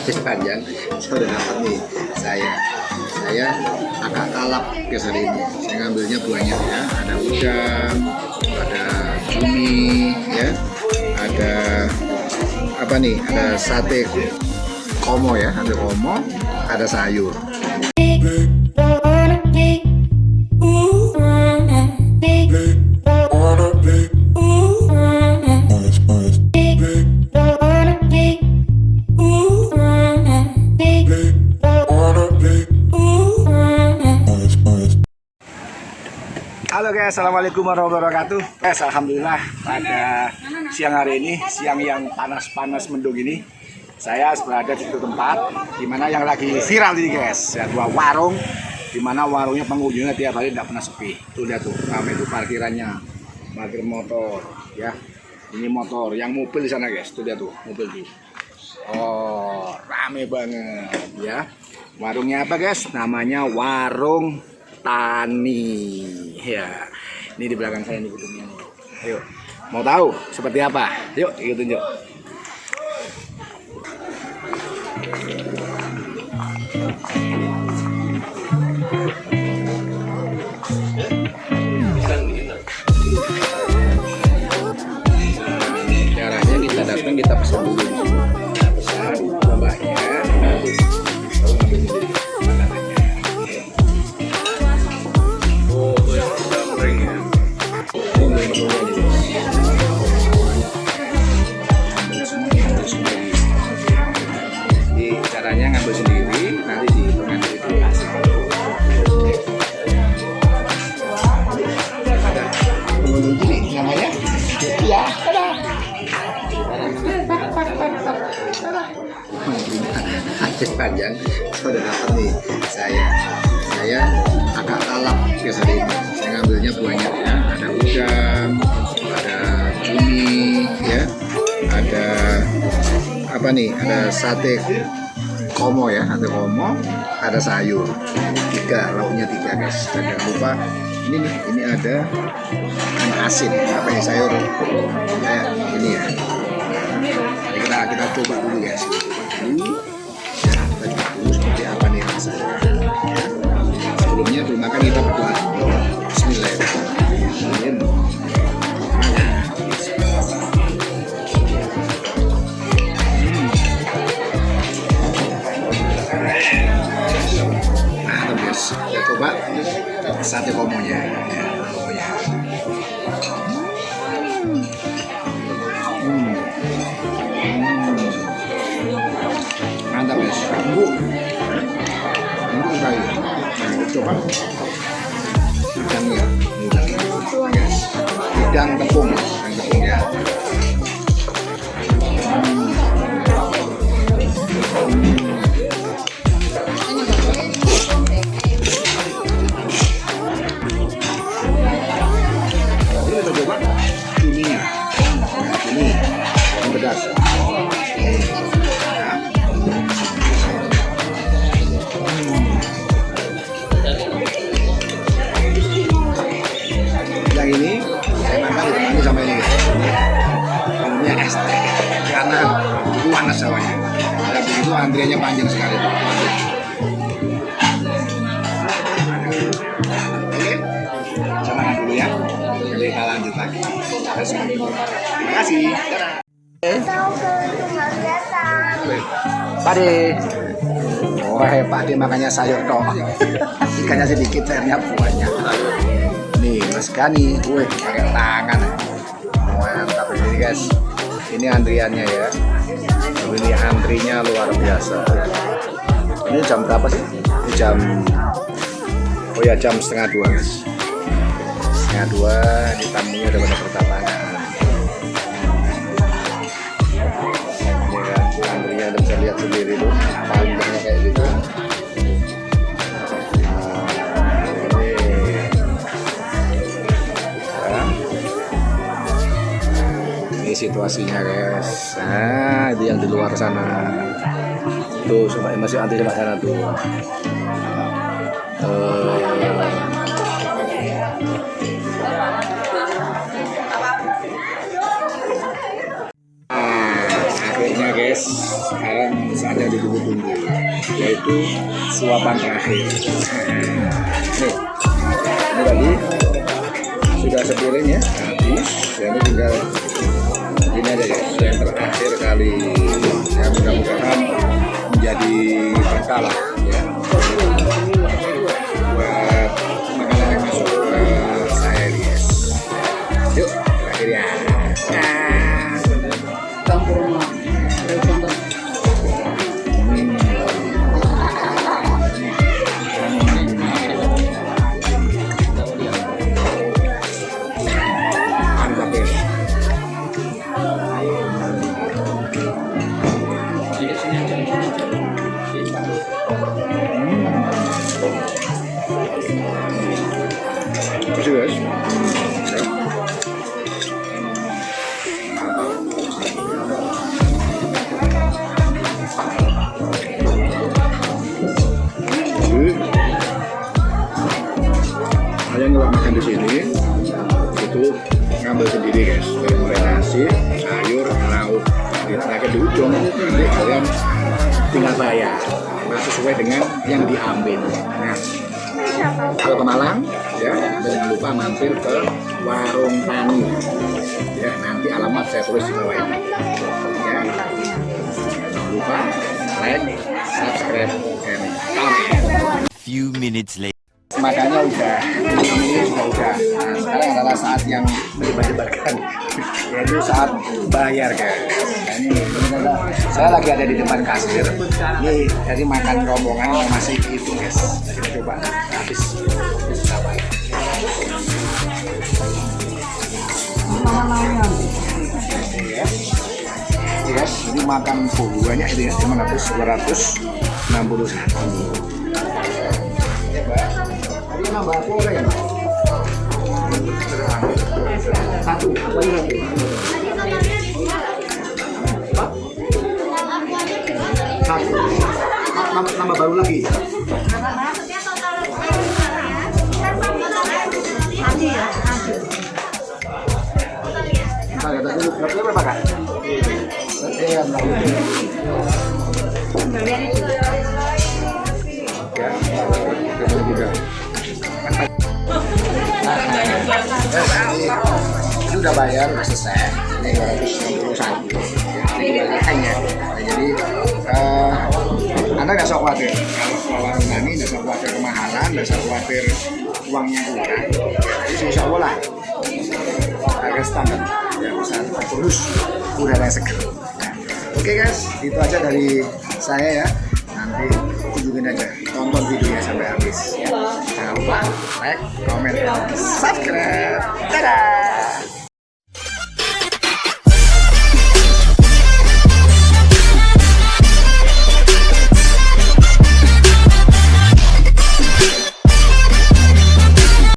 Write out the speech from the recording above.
panjang saya udah dapat nih. Saya agak kalap guys hari ini. Saya ngambilnya buahnya ya. Ada udang, ada cumi ya, ada apa nih, ada sate komo ya, ada komo, ada sayur. Halo guys, assalamualaikum warahmatullahi wabarakatuh. Guys, alhamdulillah pada siang hari ini, siang yang panas-panas mendung ini, saya berada di satu tempat dimana yang lagi viral ini guys, ya, dua warung dimana warungnya pengunjungnya tiap hari tidak pernah sepi. Tuh lihat tuh, ramai itu parkirannya, parkir motor, ya. Ini motor, yang mobil di sana guys, tuh lihat tuh, mobil tuh. Oh, rame banget, ya. Warungnya apa guys? Namanya Warung Tani ya. Ini di belakang saya nih gedungnya nih. Ayo, mau tahu seperti apa? Yuk ikutin yuk. Caranya kita datang, kita pesan dulu. Kita pesan mbaknya. Caranya ngambil sendiri, nanti dihitungkan dari dikasih. Ada pengunjung ini namanya, ya, dadah. Panjang, saya udah dapat nih. Saya agak kalap guys hari ini. Saya ngambilnya buahnya ya, ada udang, ada cumi ya, ada apa nih, ada sate komo ya, ada komo, ada sayur, lauknya tiga guys. Dan jangan lupa ini nih, ini ada asin, apa ya, sayur kayak ini ya. Kita coba dulu guys. Ya, kita coba dulu seperti apa nih rasanya. Ya. Sebelumnya belum makan, kita berdoa. Bismillahirrahmanirrahim. Kita coba sate komonya ya, komonya. Mantap guys, empuk sekali. Kita coba udangnya, guys, udang tepung ya. Yang ini saya makan ditemani sama ini guys. Ini es teh karena panas sawahnya. Dan begitu antriannya panjang sekali. Oke, saya makan dulu ya. Nanti kita lanjut lagi. Terima kasih. Pak De. Oh, Pak De makanya sayur dong. Ikannya sedikit, sayurnya buahnya. Nih Mas Gani, pakai tangan. Mantap ini guys. Ini antriannya ya. Ini antrinya luar biasa. Ini jam berapa sih? Ini jam, oh ya, jam 1:30 guys. 1:30, di tamunya udah pada berdatangan. Ini kan antrinya udah bisa lihat sendiri tuh, panjangnya kayak gitu. Situasinya guys. Nah, itu yang di luar sana tuh, coba masih antri di sana tuh. guys, sekarang saatnya ditunggu-tunggu, yaitu suapan terakhir. Nih, ini tadi sudah sepiring ya, habis. Ini tinggal ini aja guys, yang terakhir kali. Ya mudah-mudahan menjadi berkah lah ya. Buat makanan yang masuk ke saya guys. Yuk, terakhir ya. Terima kasih guys. Kalian kalau makan di sini itu ngambil sendiri guys, dari mulai nasi, sayur, lauk, di terakhir di ujung nanti kalian tinggal bayar sesuai dengan yang diambil. Nah, kalau ke Malang ya jangan lupa mampir ke Warung Tani ya, nanti alamat saya tulis di bawah ini ya. Jangan lupa like, subscribe, and comment. Few minutes later. Makannya udah, ini juga udah. Nah, sekarang adalah saat yang menyebar-nyebarkan, yaitu saat bayar guys. Nah, ini saya lagi ada di depan kasir. Ini jadi makan rombongan yang masih itu guys. Kita coba habis berapa? Ya. Guys, ini makan banyak itu ya, 261. Nambah goreng satu apa lagi? Satu nambah baru lagi. Nah, kata dulu berapa kan? Ya, ini udah bayar, udah selesai. Ini 261. Ini kembaliannya. Jadi Anda nggak usah khawatir. Kalau warung Tani nggak usah khawatir kemahalan, nggak usah khawatir uangnya kurang. Jadi insya Allah lah harga standar. Ya bisa terus udara yang seger. Oke guys, itu aja dari saya ya. Nanti kunjungin aja, tonton videonya sampai habis ya. Jangan lupa like, comment, subscribe. Dadah.